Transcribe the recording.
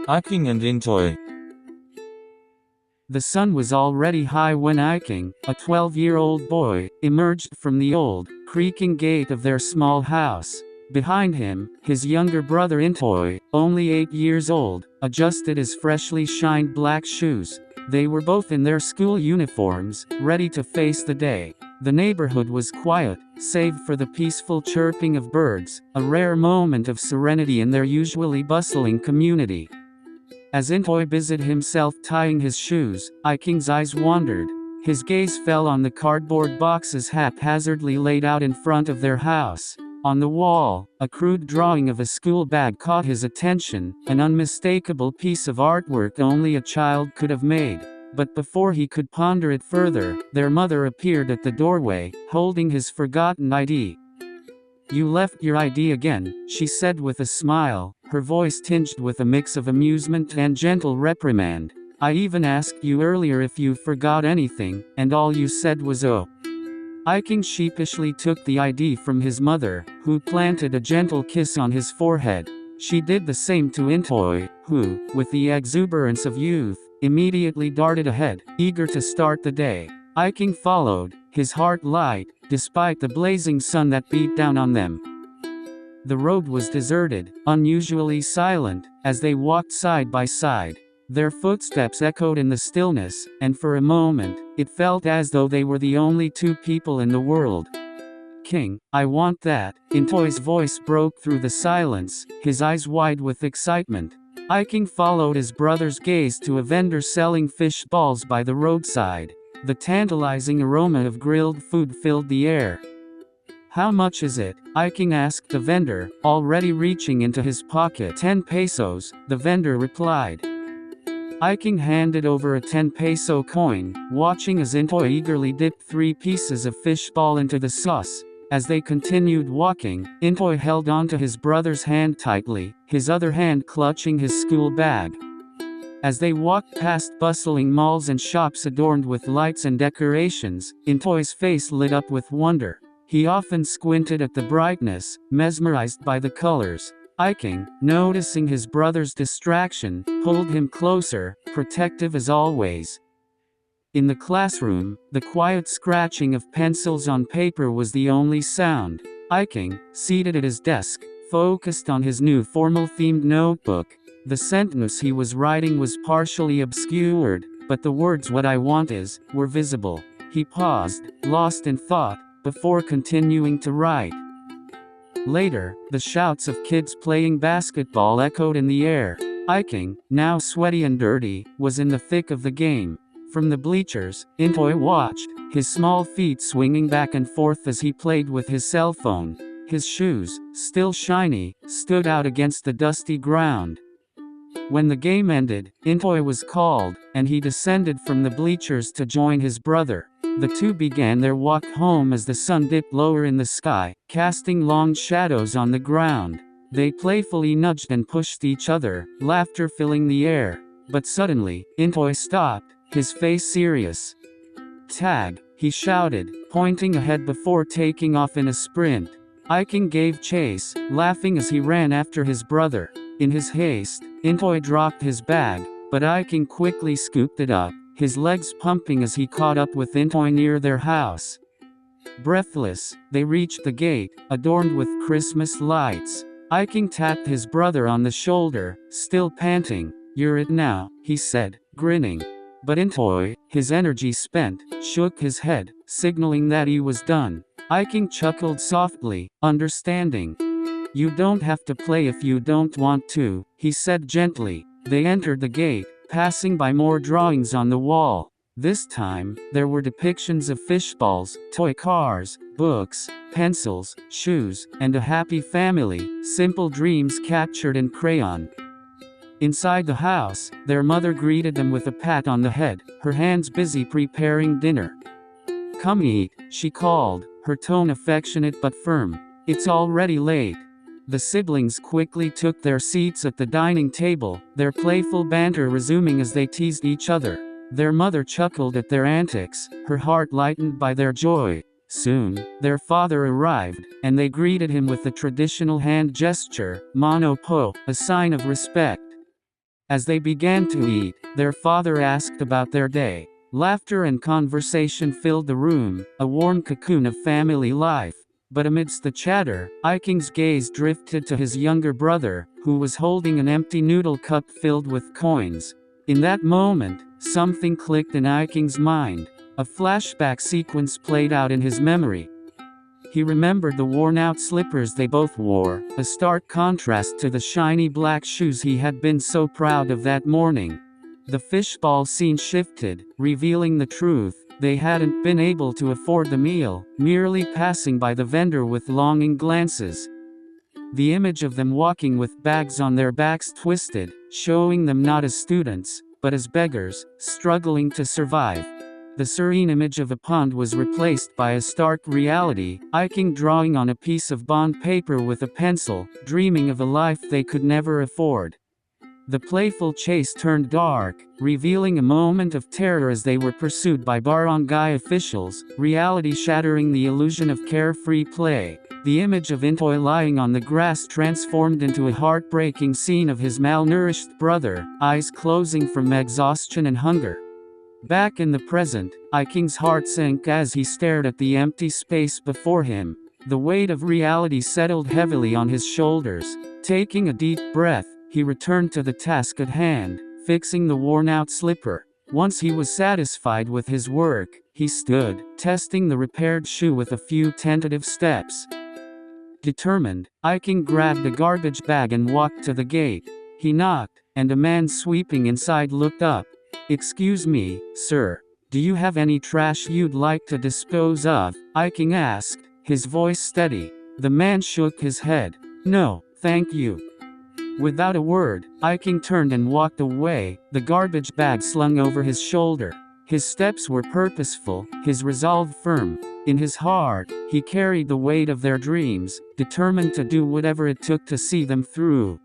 Iking and Intoy. The sun was already high when Iking, a 12-year-old boy, emerged from the old, creaking gate of their small house. Behind him, his younger brother Intoy, only 8 years old, adjusted his freshly shined black shoes. They were both in their school uniforms, ready to face the day. The neighborhood was quiet, save for the peaceful chirping of birds, a rare moment of serenity in their usually bustling community. As Intoy busied himself tying his shoes, Iking's eyes wandered. His gaze fell on the cardboard boxes haphazardly laid out in front of their house. On the wall, a crude drawing of a school bag caught his attention, an unmistakable piece of artwork only a child could have made. But before he could ponder it further, their mother appeared at the doorway, holding his forgotten ID. "You left your ID again," she said with a smile, her voice tinged with a mix of amusement and gentle reprimand. "I even asked you earlier if you forgot anything, and all you said was oh." Iking sheepishly took the ID from his mother, who planted a gentle kiss on his forehead. She did the same to Intoy, who, with the exuberance of youth, immediately darted ahead, eager to start the day. Iking followed, his heart light, despite the blazing sun that beat down on them. The road was deserted, unusually silent, as they walked side by side. Their footsteps echoed in the stillness, and for a moment, it felt as though they were the only two people in the world. "King, I want that." Intoy's voice broke through the silence, his eyes wide with excitement. Iking followed his brother's gaze to a vendor selling fish balls by the roadside. The tantalizing aroma of grilled food filled the air. "How much is it?" Iking asked the vendor, already reaching into his pocket. 10 pesos, the vendor replied. Iking handed over a 10-peso coin, watching as Intoy eagerly dipped 3 pieces of fish ball into the sauce. As they continued walking, Intoy held onto his brother's hand tightly, his other hand clutching his school bag. As they walked past bustling malls and shops adorned with lights and decorations, Intoy's face lit up with wonder. He often squinted at the brightness, mesmerized by the colors. Iking, noticing his brother's distraction, pulled him closer, protective as always. In the classroom, the quiet scratching of pencils on paper was the only sound. Iking, seated at his desk, focused on his new formal-themed notebook. The sentence he was writing was partially obscured, but the words "what I want is" were visible. He paused, lost in thought, before continuing to write. Later, the shouts of kids playing basketball echoed in the air. Iking, now sweaty and dirty, was in the thick of the game. From the bleachers, Intoy watched, his small feet swinging back and forth as he played with his cell phone. His shoes, still shiny, stood out against the dusty ground. When the game ended, Intoy was called, and he descended from the bleachers to join his brother. The two began their walk home as the sun dipped lower in the sky, casting long shadows on the ground. They playfully nudged and pushed each other, laughter filling the air. But suddenly, Intoy stopped, his face serious. "Tag!" he shouted, pointing ahead before taking off in a sprint. Iking gave chase, laughing as he ran after his brother. In his haste, Intoy dropped his bag, but Iking quickly scooped it up, his legs pumping as he caught up with Intoy near their house. Breathless, they reached the gate, adorned with Christmas lights. Iking tapped his brother on the shoulder, still panting. "You're it now," he said, grinning. But Intoy, his energy spent, shook his head, signaling that he was done. Iking chuckled softly, understanding. "You don't have to play if you don't want to," he said gently. They entered the gate, passing by more drawings on the wall. This time, there were depictions of fishballs, toy cars, books, pencils, shoes, and a happy family, simple dreams captured in crayon. Inside the house, their mother greeted them with a pat on the head, her hands busy preparing dinner. "Come eat," she called, her tone affectionate but firm. "It's already late." The siblings quickly took their seats at the dining table, their playful banter resuming as they teased each other. Their mother chuckled at their antics, her heart lightened by their joy. Soon, their father arrived, and they greeted him with the traditional hand gesture, mano po, a sign of respect. As they began to eat, their father asked about their day. Laughter and conversation filled the room, a warm cocoon of family life. But amidst the chatter, Iking's gaze drifted to his younger brother, who was holding an empty noodle cup filled with coins. In that moment, something clicked in Iking's mind. A flashback sequence played out in his memory. He remembered the worn-out slippers they both wore, a stark contrast to the shiny black shoes he had been so proud of that morning. The fishbowl scene shifted, revealing the truth. They hadn't been able to afford the meal, merely passing by the vendor with longing glances. The image of them walking with bags on their backs twisted, showing them not as students, but as beggars, struggling to survive. The serene image of a pond was replaced by a stark reality, Iking drawing on a piece of bond paper with a pencil, dreaming of a life they could never afford. The playful chase turned dark, revealing a moment of terror as they were pursued by barangay officials, reality shattering the illusion of carefree play. The image of Intoy lying on the grass transformed into a heartbreaking scene of his malnourished brother, eyes closing from exhaustion and hunger. Back in the present, Iking's heart sank as he stared at the empty space before him. The weight of reality settled heavily on his shoulders. Taking a deep breath, he returned to the task at hand, fixing the worn-out slipper. Once he was satisfied with his work, he stood, testing the repaired shoe with a few tentative steps. Determined, Iking grabbed a garbage bag and walked to the gate. He knocked, and a man sweeping inside looked up. "Excuse me, sir. Do you have any trash you'd like to dispose of?" Iking asked, his voice steady. The man shook his head. "No, thank you." Without a word, Iking turned and walked away, the garbage bag slung over his shoulder. His steps were purposeful, his resolve firm. In his heart, he carried the weight of their dreams, determined to do whatever it took to see them through.